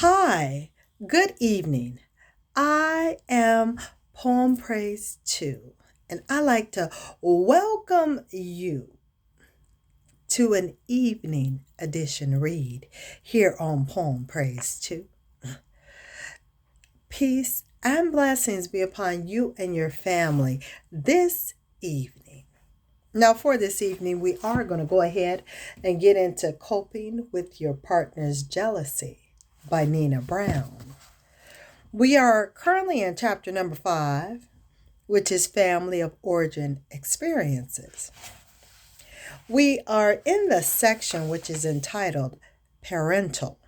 Hi, good evening. I am Poem Praise 2, and I like to welcome you to an evening edition read here on Poem Praise 2. Peace and blessings be upon you and your family this evening. Now, for this evening, we are going to go ahead and get into Coping with Your Partner's Jealousy by Nina Brown. We are currently in chapter number 5, which is Family of Origin Experiences. We are in the section which is entitled Parental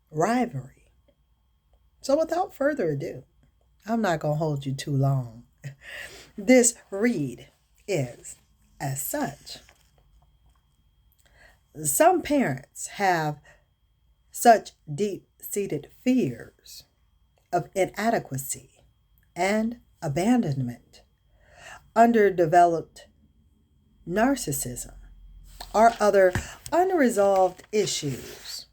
Rivalry. So without further ado, I'm not going to hold you too long. This read is as such. Some parents have such deep-seated fears of inadequacy and abandonment, underdeveloped narcissism, or other unresolved issues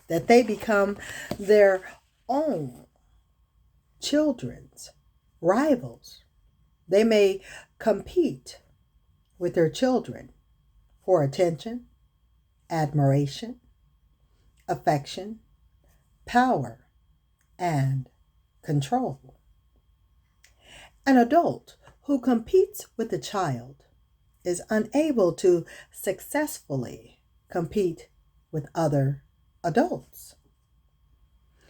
that they become their own children's rivals. They may compete with their children for attention, admiration, affection, power, and control. An adult who competes with a child is unable to successfully compete with other adults.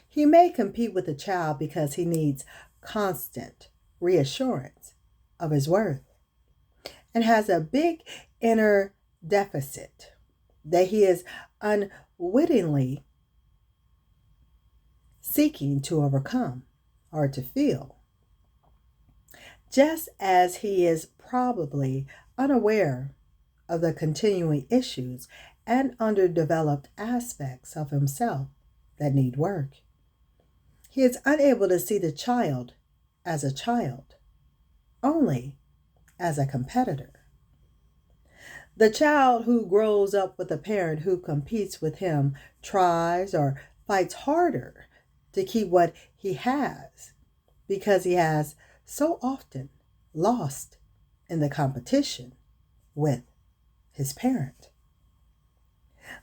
He may compete with the child because he needs constant reassurance of his worth and has a big inner deficit that he is unwittingly seeking to overcome or to fill, just as he is probably unaware of the continuing issues and underdeveloped aspects of himself that need work. He is unable to see the child as a child, only as a competitor. The child who grows up with a parent who competes with him tries or fights harder to keep what he has because he has so often lost in the competition with his parent.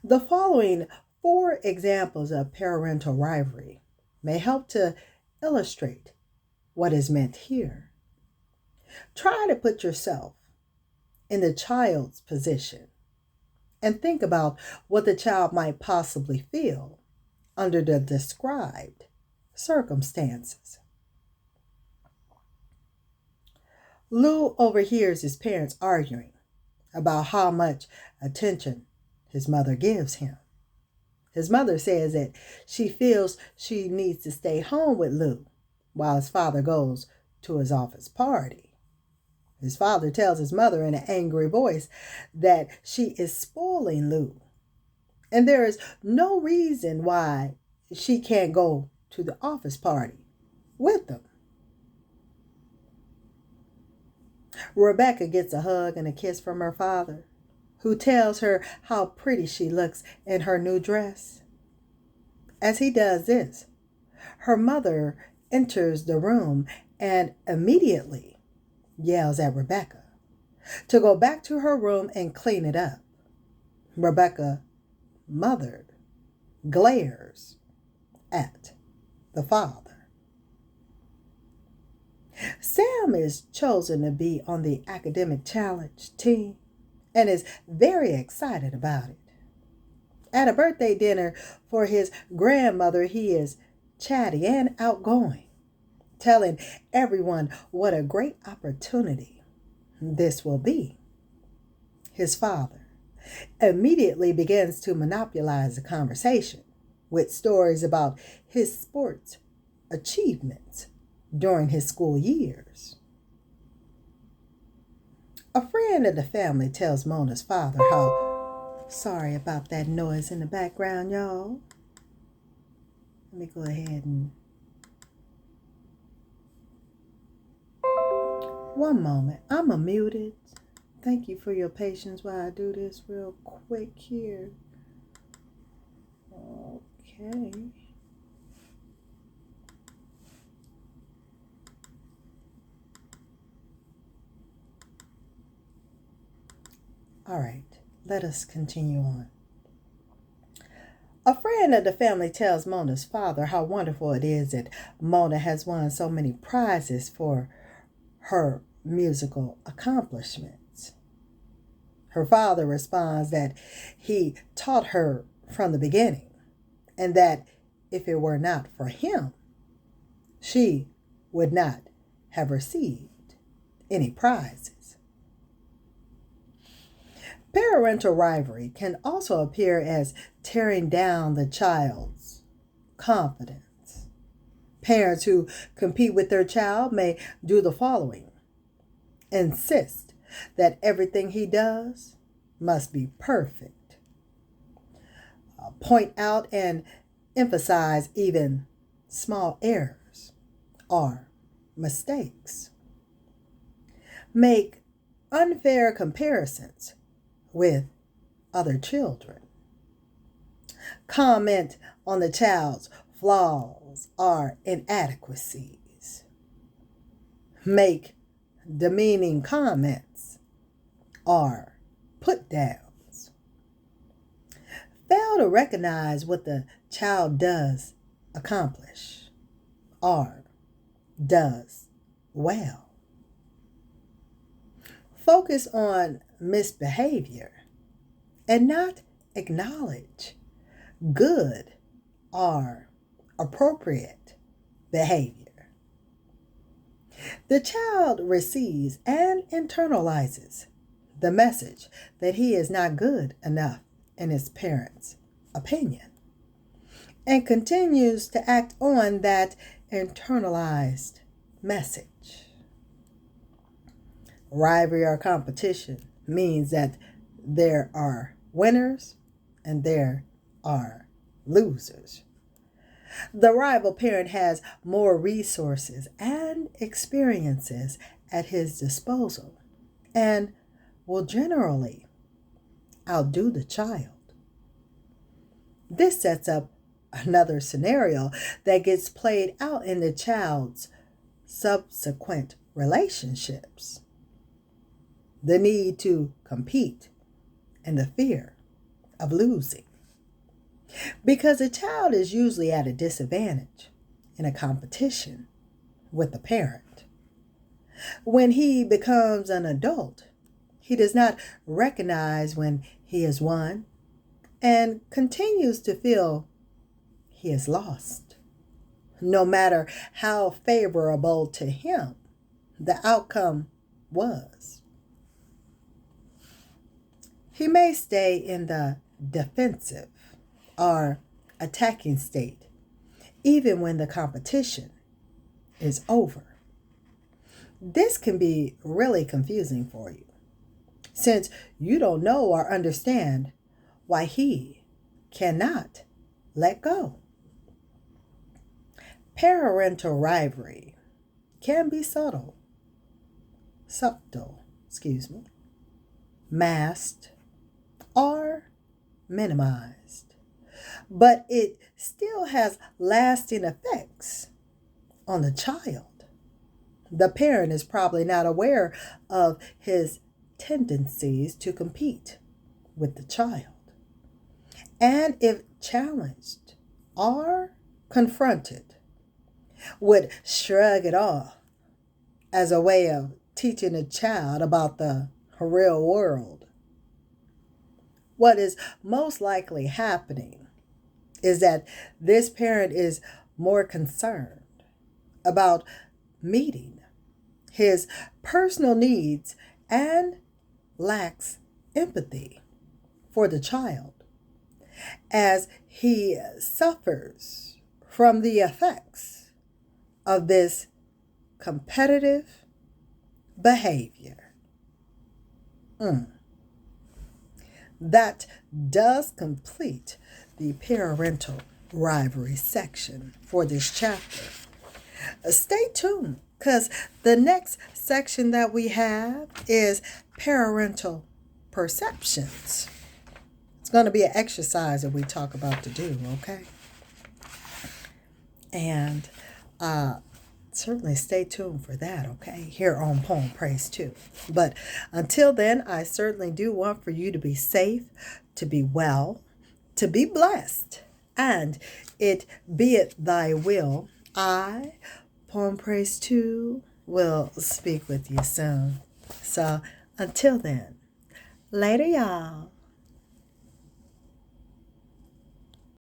The following 4 examples of parental rivalry may help to illustrate what is meant here. Try to put yourself in the child's position and think about what the child might possibly feel under the described circumstances. Lou overhears his parents arguing about how much attention his mother gives him. His mother says that she feels she needs to stay home with Lou while his father goes to his office party. His father tells his mother in an angry voice that she is spoiling Lou, and there is no reason why she can't go to the office party with them. Rebecca gets a hug and a kiss from her father, who tells her how pretty she looks in her new dress. As he does this, her mother enters the room and immediately yells at Rebecca to go back to her room and clean it up. Rebecca, mother, glares at the father. Sam is chosen to be on the academic challenge team and is very excited about it. At a birthday dinner for his grandmother, he is chatty and outgoing, telling everyone what a great opportunity this will be. His father immediately begins to monopolize the conversation with stories about his sports achievements during his school years. A friend of the family tells Mona's father how, sorry about that noise in the background, y'all. Let me go ahead and... One moment. I'm muted. Thank you for your patience while I do this real quick here. Okay. All right, let us continue on. A friend of the family tells Mona's father how wonderful it is that Mona has won so many prizes for her musical accomplishments. Her father responds that he taught her from the beginning, and that if it were not for him, she would not have received any prizes. Parental rivalry can also appear as tearing down the child's confidence. Parents who compete with their child may do the following: insist that everything he does must be perfect, point out and emphasize even small errors or mistakes, make unfair comparisons with other children, comment on the child's flaws or inadequacies, make demeaning comments or put downs, fail to recognize what the child does accomplish or does well, focus on misbehavior and not acknowledge good or appropriate behavior. The child receives and internalizes the message that he is not good enough in his parents' opinion and continues to act on that internalized message. Rivalry or competition means that there are winners and there are losers. The rival parent has more resources and experiences at his disposal and will generally outdo the child. This sets up another scenario that gets played out in the child's subsequent relationships: the need to compete and the fear of losing. Because a child is usually at a disadvantage in a competition with a parent. When he becomes an adult, he does not recognize when he has won and continues to feel he has lost, no matter how favorable to him the outcome was. He may stay in the defensive or attacking state even when the competition is over. This can be really confusing for you, since you don't know or understand why he cannot let go. Parental rivalry can be masked, or minimized, but it still has lasting effects on the child. The parent is probably not aware of his tendencies to compete with the child, and if challenged or confronted, would shrug it off as a way of teaching a child about the real world. What is most likely happening is that this parent is more concerned about meeting his personal needs and lacks empathy for the child as he suffers from the effects of this competitive behavior. That does complete the parental rivalry section for this chapter. Stay tuned, because the next section that we have is parental perceptions. It's going to be an exercise that we talk about to do, okay? And certainly stay tuned for that, okay, here on Poem Praise 2. But until then, I certainly do want for you to be safe, to be well, to be blessed, and it be it thy will. I, Poem Praise 2, will speak with you soon. So until then, later, y'all.